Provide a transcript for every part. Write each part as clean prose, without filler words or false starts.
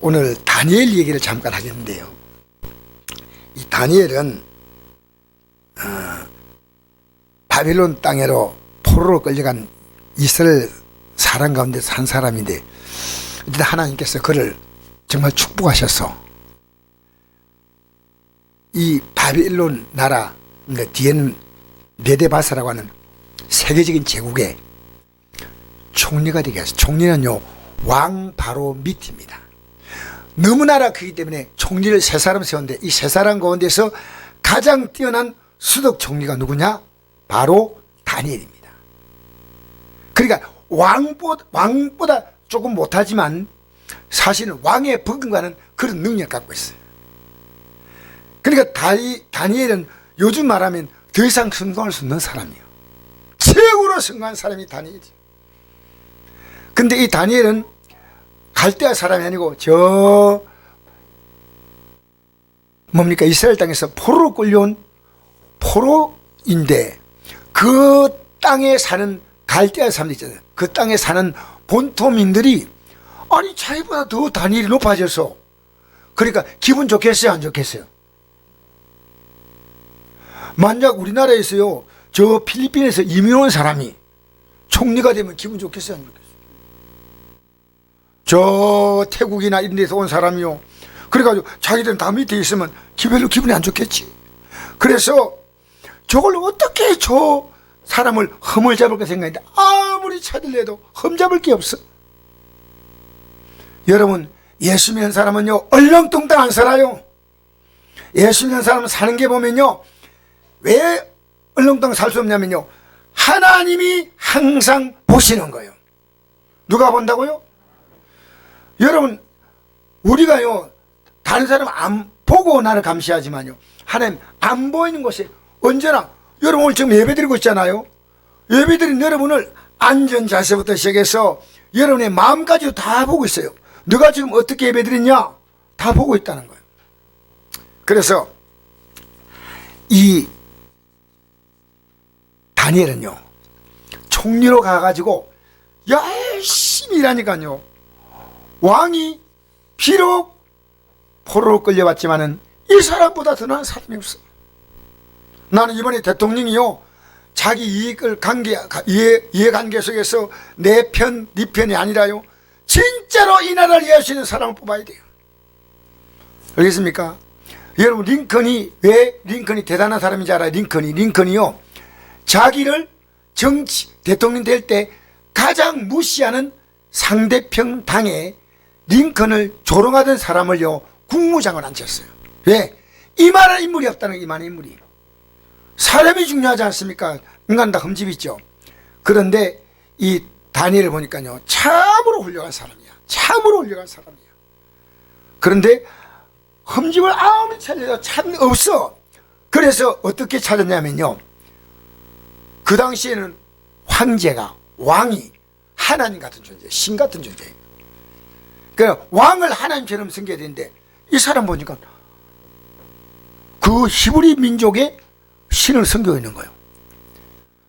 오늘 다니엘 얘기를 잠깐 하겠는데요. 이 다니엘은 바빌론 땅으로 포로로 끌려간 이스라엘 사람 가운데서 한 사람인데, 일단 하나님께서 그를 정말 축복하셔서 이 바빌론 나라, 뒤에는 메데바사라고 하는 세계적인 제국의 총리가 되게 하셨어요. 총리는요, 왕 바로 밑입니다. 너무나나 크기 때문에 총리를 세 사람 세웠는데, 이 세 사람 가운데서 가장 뛰어난 수석 총리가 누구냐? 바로 다니엘입니다. 그러니까 왕보다 조금 못하지만 사실은 왕의 버금가는 그런 능력을 갖고 있어요. 그러니까 다니엘은 요즘 말하면 더 이상 성공할 수 없는 사람이에요. 최고로 성공한 사람이 다니엘이죠. 근데 이 다니엘은 갈대아 사람이 아니고 이스라엘 땅에서 포로로 끌려온 포로인데, 그 땅에 사는 갈대아 사람들 있잖아요. 그 땅에 사는 본토민들이 아니 자기보다 더 다니엘이 높아져서, 그러니까 기분 좋겠어요, 안 좋겠어요? 만약 우리나라에서요, 저 필리핀에서 이민 온 사람이 총리가 되면 기분 좋겠어요, 안 좋겠어요? 저 태국이나 이런 데서 온 사람이요, 그래가지고 자기들은 다 밑에 있으면 별로 기분이 안 좋겠지. 그래서 저걸 어떻게 저 사람을 흠을 잡을까 생각했는데, 아무리 찾으려도 흠 잡을 게 없어. 여러분, 예수 믿는 사람은요, 얼렁뚱땅 안 살아요. 예수 믿는 사람은 사는 게 보면요, 왜 얼렁뚱땅 살 수 없냐면요, 하나님이 항상 보시는 거예요. 누가 본다고요? 여러분, 우리가요, 다른 사람 안 보고 나를 감시하지만요, 하나님 안 보이는 곳에 언제나, 여러분 오늘 지금 예배 드리고 있잖아요. 예배 드린 여러분을 앉은 자세부터 시작해서 여러분의 마음까지도 다 보고 있어요. 너가 지금 어떻게 예배 드렸냐? 다 보고 있다는 거예요. 그래서 이 다니엘은요, 총리로 가가지고 열심히 일하니까요, 왕이 비록 포로로 끌려왔지만은 이 사람보다 더 나은 사람이 없어. 나는 이번에 대통령이요, 자기 이해관계 속에서 내 편, 네 편이 아니라요, 진짜로 이 나라를 이해할 수 있는 사람을 뽑아야 돼요. 알겠습니까? 여러분, 왜 링컨이 대단한 사람인지 알아요? 링컨이요, 자기를 대통령 될 때 가장 무시하는 상대편 당에 링컨을 조롱하던 사람을요, 국무장관 앉혔어요. 왜? 이만한 인물이 없다는 거예요. 이만한 인물이. 사람이 중요하지 않습니까? 인간 다 흠집이 있죠. 그런데 이 다니엘을 보니까요, 참으로 훌륭한 사람이야. 참으로 훌륭한 사람이야. 그런데 흠집을 아무리 찾아도 참 없어. 그래서 어떻게 찾았냐면요, 그 당시에는 왕이 하나님 같은 존재, 신 같은 존재예요. 그러니까 왕을 하나님처럼 섬겨야 되는데, 이 사람 보니까 그 히브리 민족의 신을 섬기고 있는 거예요.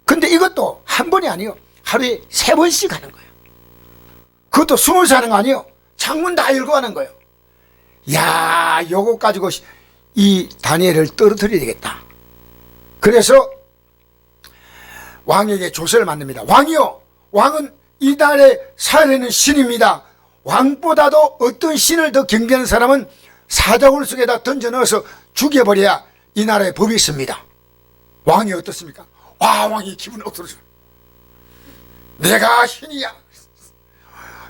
근데 이것도 한 번이 아니에요. 하루에 3번씩 하는 거예요. 그것도 숨어서 하는 거 아니에요. 창문 다 열고 하는 거예요. 야, 요거 가지고 이 다니엘을 떨어뜨려야 되겠다. 그래서 왕에게 조서를 만듭니다. 왕이요, 왕은 이 나라에 살아있는 신입니다. 왕보다도 어떤 신을 더 경배하는 사람은 사자굴 속에다 던져 넣어서 죽여버려야 이 나라에 법이 있습니다. 왕이 어떻습니까? 왕이 기분 없어져. 내가 신이야.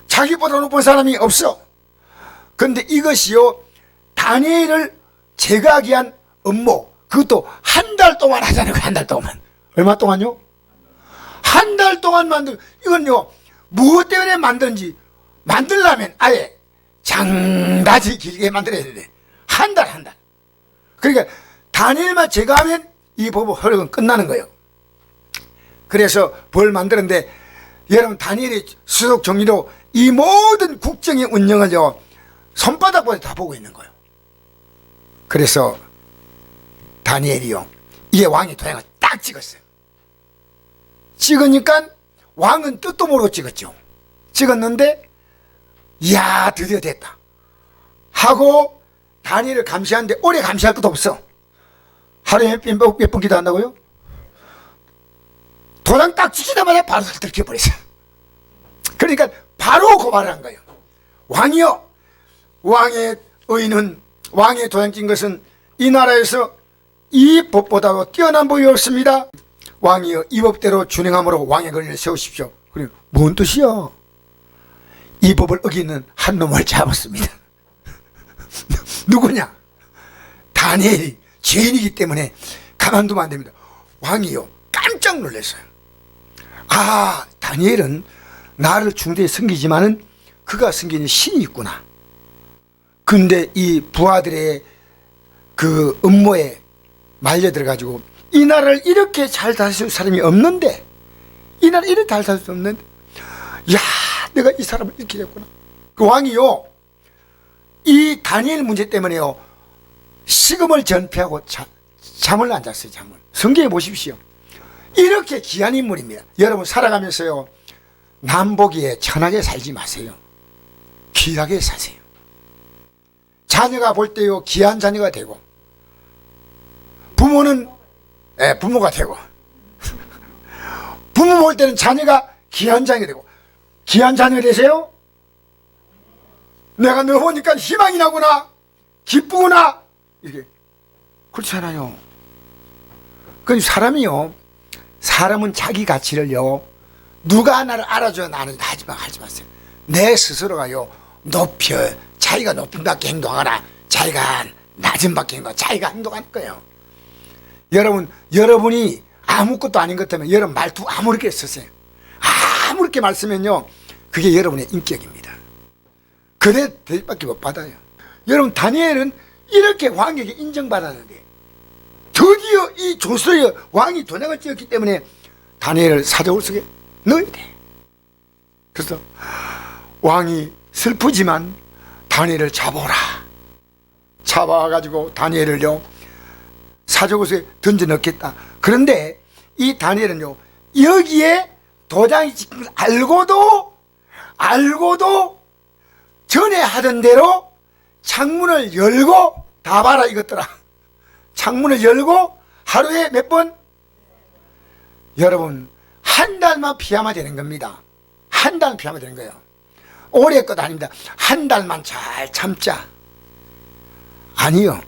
자기보다 높은 사람이 없어. 그런데 이것이요, 다니엘을 제거하기 위한 업무, 그것도 한 달 동안 하자는 거예요. 한 달 동안. 얼마 동안요? 한 달 동안 이건요, 무엇 때문에 만들려면 아예 장다지 길게 만들어야 돼. 한 달. 그러니까 다니엘만 제거하면 이 법의 허력은 끝나는 거예요. 그래서 뭘 만들었는데, 여러분, 다니엘이 수석 총리로 이 모든 국정의 운영을요, 손바닥보다 다 보고 있는 거예요. 그래서 다니엘이요, 이게 왕이 도장을 딱 찍었어요. 찍으니까 왕은 뜻도 모르고 찍었죠. 찍었는데 이야, 드디어 됐다 하고 다니엘을 감시하는데 오래 감시할 것도 없어. 하루에 몇 번 기도한다고요? 도장 딱 찍히자마자 바로 들켜버렸어. 그러니까 바로 고발을 한 거예요. 왕이요, 왕의 의는, 왕의 도장 찍은 것은 이 나라에서 이 법보다도 뛰어난 법이 없습니다. 왕이여, 이 법대로 준행함으로 왕의 권위를 세우십시오. 그래, 뭔 뜻이야? 이 법을 어기는 한 놈을 잡았습니다. 누구냐? 다니엘이 죄인이기 때문에 가만두면 안 됩니다. 왕이요, 깜짝 놀랐어요. 아, 다니엘은 나를 중대에 섬기지만은 그가 섬기는 신이 있구나. 근데 이 부하들의 그 음모에 말려들어가지고 이 나라를 이렇게 잘 다스릴 사람이 없는데, 이 나라를 이렇게 잘 다스릴 수 없는데, 야, 내가 이 사람을 이렇게 됐구나. 그 왕이요, 이 다니엘 문제 때문에요, 식음을 전폐하고 잠을 안 잤어요. 잠을. 성경에 보십시오. 이렇게 귀한 인물입니다. 여러분 살아가면서요, 남보기에 천하게 살지 마세요. 귀하게 사세요. 자녀가 볼 때요, 귀한 자녀가 되고, 부모는 부모가 되고, 부모 볼 때는 자녀가 귀한 자녀가 되고. 귀한 자녀가 되세요? 내가 너 보니까 희망이 나구나, 기쁘구나, 이게 그렇잖아요. 그 사람이요, 사람은 자기 가치를요, 누가 나를 알아줘야 나는 하지 마세요. 내 스스로가요, 높여, 자기가 높은 밖에 행동하거나 자기가 낮은 밖에 행동하거나 자기가 행동할 거예요. 여러분이 아무것도 아닌 것 같으면 여러분 말투 아무렇게 쓰세요. 아무렇게 말 쓰면요, 그게 여러분의 인격입니다. 그래 대접밖에 못 받아요. 여러분 다니엘은 이렇게 왕에게 인정받았는데 드디어 이 조서에 왕이 도장을 찍었기 때문에 다니엘을 사적으로 속에 넣어야 돼. 그래서 왕이 슬프지만 다니엘을 잡아오라. 잡아가지고 다니엘을요, 사적으로 속에 던져 넣겠다. 그런데 이 다니엘은요, 여기에 도장이 찍힌 걸 알고도 전에 하던 대로 창문을 열고, 다 봐라 이것들아, 창문을 열고 하루에 몇 번? 여러분 한 달만 피하면 되는 겁니다. 한 달 피하면 되는 거예요. 오래 것 아닙니다. 한 달만 잘 참자. 아니요,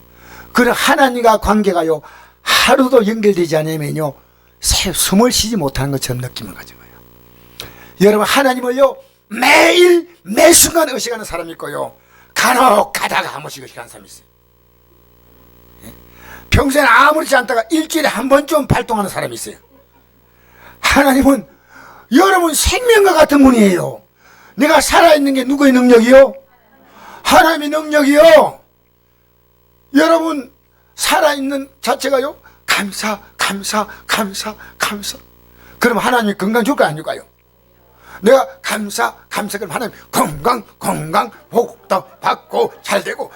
그런 하나님과 관계가요, 하루도 연결되지 않으면요, 숨을 쉬지 못하는 것처럼 느낌을 가진 거예요. 여러분 하나님을요, 매일 매순간 의식하는 사람이 있고요, 간혹 가다가 한 번씩 의식하는 사람이 있어요. 평소에 아무렇지 않다가 일주일에 한 번쯤 발동하는 사람이 있어요. 하나님은 여러분 생명과 같은 분이에요. 내가 살아있는 게 누구의 능력이요? 하나님의 능력이요. 여러분 살아있는 자체가요, 감사. 그럼 하나님이 건강 줄까요, 안 줄까요? 내가 감사, 그럼 하나님 건강, 복덕 받고 잘되고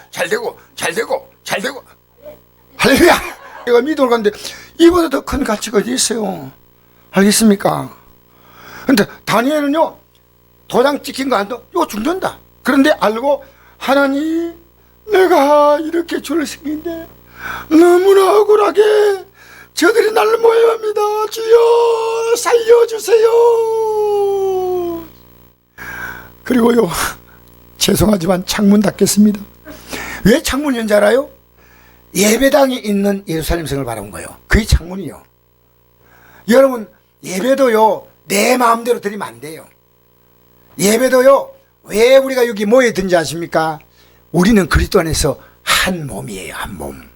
할렐루야. 내가 믿음을 가는데 이보다 더 큰 가치가 어디 있어요? 알겠습니까? 근데 다니엘은요, 도장 찍힌 거 안도 이거 죽는다. 그런데 알고, 하나님 내가 이렇게 죄를 생긴데 너무나 억울하게 저들이 나를 모해합니다. 주여 살려주세요. 그리고요, 죄송하지만 창문 닫겠습니다. 왜 창문 연지 알아요? 예배당이 있는 예루살렘 성을 바라본 거예요. 그게 창문이요. 여러분 예배도요, 내 마음대로 드리면 안 돼요. 예배도요, 왜 우리가 여기 모여든지 아십니까? 우리는 그리스도 안에서 한 몸이에요. 한 몸.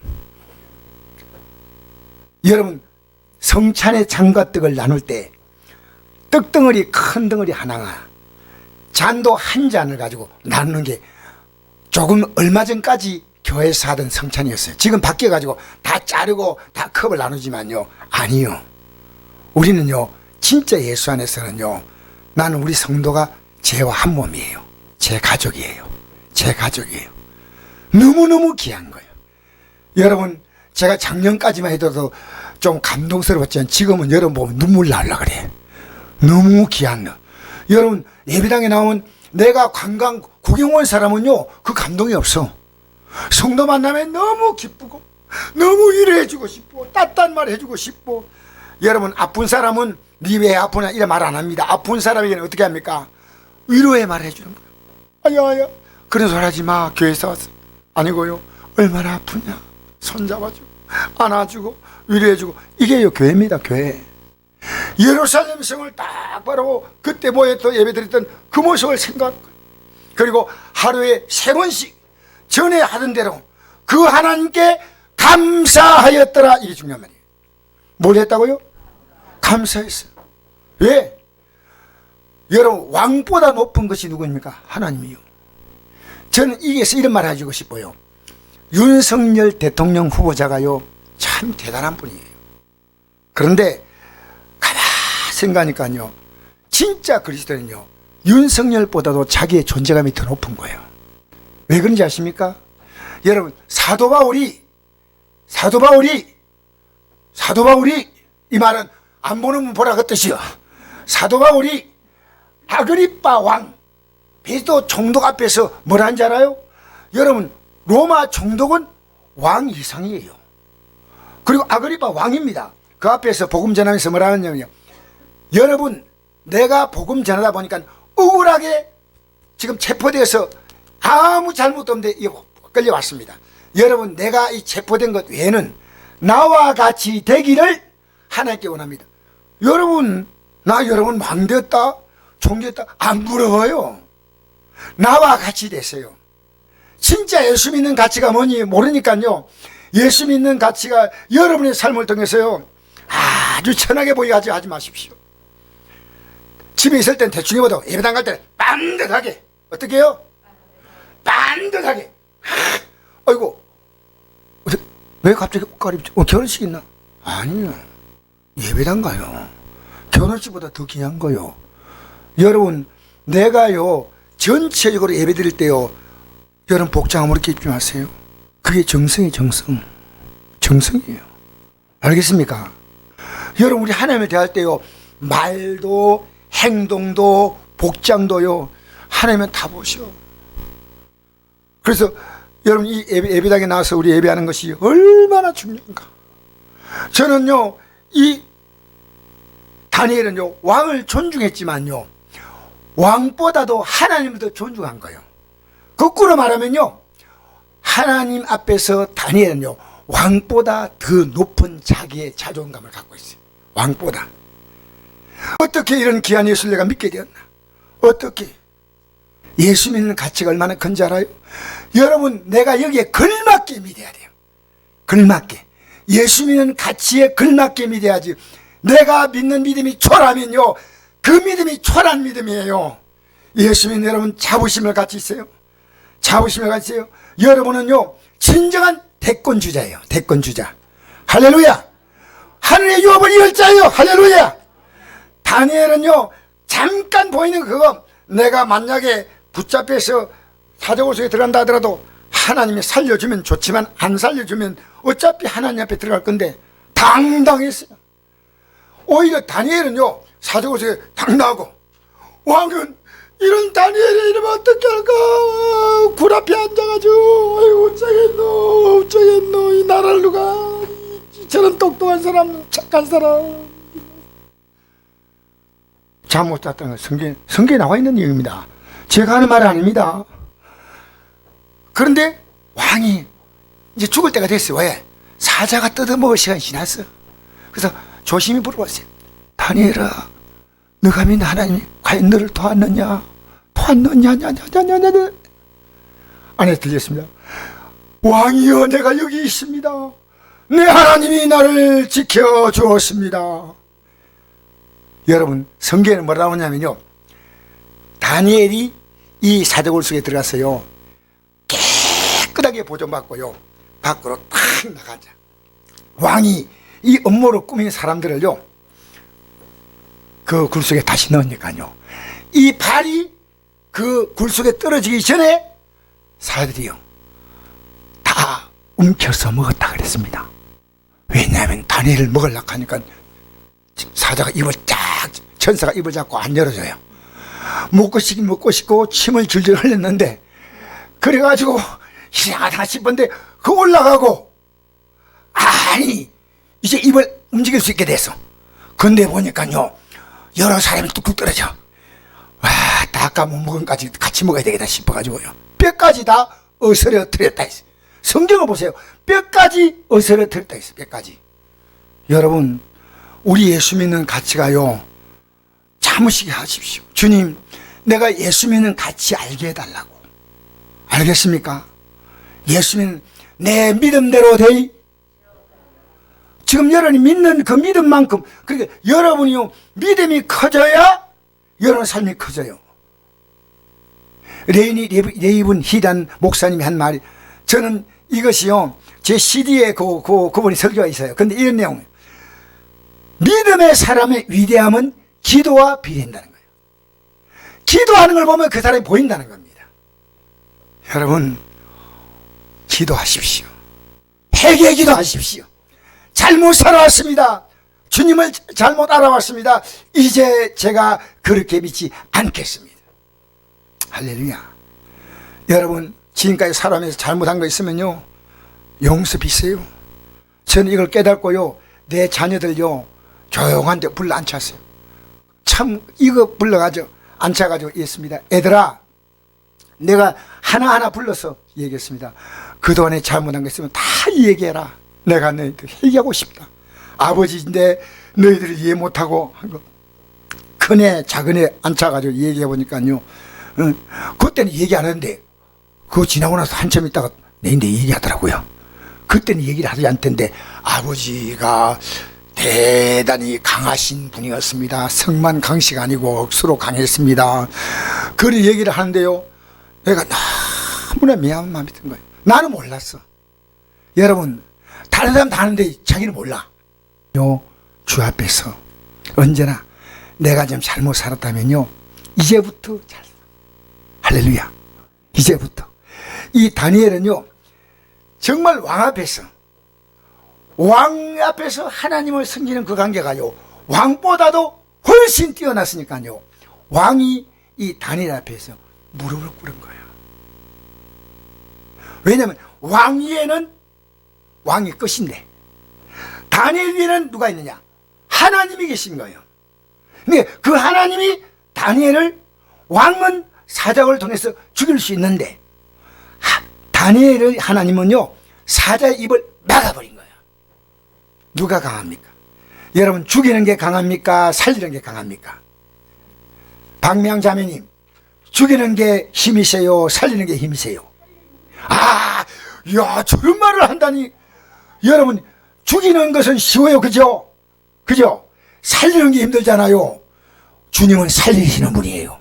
여러분 성찬의 장과 떡을 나눌 때 떡덩어리, 큰 덩어리 하나가 잔도 한 잔을 가지고 나누는 게 조금 얼마 전까지 교회에서 하던 성찬이었어요. 지금 바뀌어가지고 다 자르고 다 컵을 나누지만요, 아니요. 우리는요, 진짜 예수 안에서는요, 나는 우리 성도가 제와 한 몸이에요. 제 가족이에요. 너무너무 귀한 거예요. 여러분 제가 작년까지만 해도 좀 감동스러웠지만 지금은 여러분 보면 눈물 날라 그래. 너무 귀한 거. 여러분 예배당에 나오면 내가 관광 구경 온 사람은요, 그 감동이 없어. 성도 만나면 너무 기쁘고 너무 위로해주고 싶고 따뜻한 말 해주고 싶고. 여러분, 아픈 사람은 니 왜 아프냐 이런 말 안 합니다. 아픈 사람에게는 어떻게 합니까? 위로의 말 해주는 거예요. 아야 그런 소리 하지 마, 교회에서 왔어. 아니고요, 얼마나 아프냐 손잡아주고 안아주고 위로해주고. 이게 교회입니다. 교회. 예루살렘 성을 딱 바로 그때 모였던 예배드렸던 그 모습을 생각하는 거예요. 그리고 하루에 3번씩 전에 하던 대로 그 하나님께 감사하였더라. 이게 중요한 말이에요. 뭘 했다고요? 감사했어요. 왜? 여러분, 왕보다 높은 것이 누구입니까? 하나님이요. 저는 이게서 이런 말 해주고 싶어요. 윤석열 대통령 후보자가요, 참 대단한 분이에요. 그런데 가만 생각하니까요, 진짜 그리스도는요, 윤석열보다도 자기의 존재감이 더 높은 거예요. 왜 그런지 아십니까? 여러분, 사도 바울이 이 말은 안 보는 보라 그 뜻이요. 사도 바울이 아그리빠 왕 베스도 총독 앞에서 뭘 한지 알아요? 여러분, 로마 총독은 왕 이상이에요. 그리고 아그리빠 왕입니다. 그 앞에서 복음 전하면서 뭐라 하냐면요, 여러분, 내가 복음 전하다 보니까 억울하게 지금 체포돼서 아무 잘못도 없는데 끌려왔습니다. 여러분, 내가 이 체포된 것 외에는 나와 같이 되기를 하나님께 원합니다. 여러분, 나 여러분 망됐다 총됐다 안 부러워요. 나와 같이 되세요. 진짜 예수 믿는 가치가 뭐니 모르니까요, 예수 믿는 가치가 여러분의 삶을 통해서요 아주 천하게 보이게 하지 마십시오. 집에 있을 땐 대충 해봐도 예배당 갈 때는 반듯하게. 어떻게 해요? 반듯하게. 아이고, 왜 갑자기 옷갈아 입지? 결혼식 있나? 아니요, 예배당 가요. 결혼식보다 더 귀한 거요. 여러분, 내가요 전체적으로 예배 드릴 때요, 여러분 복장 아무렇게 입지 마세요. 그게 정성이에요. 정성이에요. 알겠습니까? 여러분, 우리 하나님을 대할 때요, 말도 행동도 복장도요, 하나님은 다 보셔. 그래서 여러분, 이 예배당에 나와서 우리 예배하는 것이 얼마나 중요한가. 저는요, 이 다니엘은요, 왕을 존중했지만요, 왕보다도 하나님을 더 존중한 거예요. 거꾸로 말하면요, 하나님 앞에서 다니엘은요, 왕보다 더 높은 자기의 자존감을 갖고 있어요. 왕보다. 어떻게 이런 귀한 예수를 내가 믿게 되었나? 어떻게? 예수 믿는 가치가 얼마나 큰지 알아요? 여러분, 내가 여기에 걸맞게 믿어야 돼요. 걸맞게. 예수 믿는 가치에 걸맞게 믿어야지. 내가 믿는 믿음이 초라하면요, 그 믿음이 초라한 믿음이에요. 예수 믿는 여러분, 자부심을 같이 있어요. 자부심을 같이 있어요. 여러분은요, 진정한 대권주자예요. 대권주자. 할렐루야. 하늘의 유업을 이을 자예요. 할렐루야. 다니엘은요, 잠깐 보이는 그거, 내가 만약에 붙잡혀서 사자굴 속에 들어간다 하더라도 하나님이 살려주면 좋지만 안 살려주면 어차피 하나님 앞에 들어갈 건데 당당했어요. 오히려 다니엘은요, 사자굴 속에 당당하고, 왕은 이런 다니엘이 이러면 어떻게 할까? 굴 앞에 앉아가지고, 아이고 어쩌겠노 이 나라를 누가, 저런 똑똑한 사람, 착한 사람. 잠 못 잤다는 건 성경에 나와 있는 얘기입니다. 제가 하는 말 아닙니다. 그런데 왕이 이제 죽을 때가 됐어요. 왜? 사자가 뜯어먹을 시간이 지났어. 그래서 조심히 물어봤어요. 다니엘아, 너가 믿는 하나님이 과연 너를 도왔느냐? 안에 들렸습니다. 왕이여, 내가 여기 있습니다. 내 하나님이 나를 지켜주었습니다. 여러분, 성경에는 뭐라고 하냐면요, 다니엘이 이 사자굴 속에 들어가서요, 깨끗하게 보존받고요, 밖으로 탁 나가자. 왕이 이 음모로 꾸민 사람들을요, 그 굴 속에 다시 넣으니까요, 이 발이 그 굴 속에 떨어지기 전에 사자들이요, 다 움켜서 먹었다 그랬습니다. 왜냐하면 다니엘을 먹으려고 하니까 사자가 입을 쫙, 천사가 입을 잡고 안 열어줘요. 먹고 싶긴 먹고 싶고 침을 줄줄 흘렸는데, 그래가지고 이상하다 싶은데 그 올라가고, 아니 이제 입을 움직일 수 있게 됐어. 근데 보니까요 여러 사람이 뚝뚝 떨어져. 와, 다 아까 못 먹은 까지 같이 먹어야 되겠다 싶어가지고요 뼈까지 다 어스러뜨렸다 했어요. 성경을 보세요. 뼈까지 어스러뜨렸다 했어요. 뼈까지. 여러분, 우리 예수 믿는 가치가요 참으시게 하십시오. 주님, 내가 예수 믿는 가치 알게 해달라고. 알겠습니까? 예수 믿는 내 믿음대로 되이. 지금 여러분이 믿는 그 믿음만큼, 그러니까 여러분이요 믿음이 커져야 여러분 삶이 커져요. 레이븐 히단 목사님이 한 말이, 저는 이것이요 제 CD에 그분이 설교가 있어요. 근데 이런 내용, 믿음의 사람의 위대함은 기도와 비례한다는 거예요. 기도하는 걸 보면 그 사람이 보인다는 겁니다. 여러분, 기도하십시오. 회개 기도하십시오. 잘못 살아왔습니다. 주님을 잘못 알아왔습니다. 이제 제가 그렇게 믿지 않겠습니다. 할렐루야. 여러분, 지금까지 살아오면서 잘못한 거 있으면요 용서비세요. 저는 이걸 깨닫고요 내 자녀들요 조용한 데 불러 앉혔어요. 참 이거 불러가지고 앉혀가지고 있습니다. 애들아, 내가 하나하나 불러서 얘기했습니다. 그동안에 잘못한 거 있으면 다 얘기해라. 내가 너희들 회개하고 싶다. 아버지인데 너희들을 이해 못하고 큰애 작은애 앉혀가지고 얘기해보니까요 그때는 얘기 안 하는데 그거 지나고 나서 한참 있다가 내인데 얘기하더라고요. 그때는 얘기를 하지 않던데 아버지가 대단히 강하신 분이었습니다. 성만 강식 아니고 억수로 강했습니다. 그런 얘기를 하는데요 내가 너무나 미안한 마음이 든 거예요. 나는 몰랐어. 여러분, 다른 사람 다 아는데 자기는 몰라. 주 앞에서 언제나 내가 좀 잘못 살았다면요 이제부터 잘 살아. 할렐루야. 이제부터. 이 다니엘은요 정말 왕 앞에서 하나님을 섬기는 그 관계가요 왕보다도 훨씬 뛰어났으니까요 왕이 이 다니엘 앞에서 무릎을 꿇은 거예요. 왜냐하면 왕 위에는 왕이 끝인데 다니엘 위에는 누가 있느냐? 하나님이 계신 거예요. 근데 그 하나님이 다니엘을, 왕은 사자를 통해서 죽일 수 있는데 다니엘의 하나님은요 사자의 입을 막아버린 거예요. 누가 강합니까? 여러분, 죽이는 게 강합니까? 살리는 게 강합니까? 박명자매님, 죽이는 게 힘이세요? 살리는 게 힘이세요? 야, 저런 말을 한다니. 여러분, 죽이는 것은 쉬워요. 그죠? 살리는 게 힘들잖아요. 주님은 살리시는 분이에요.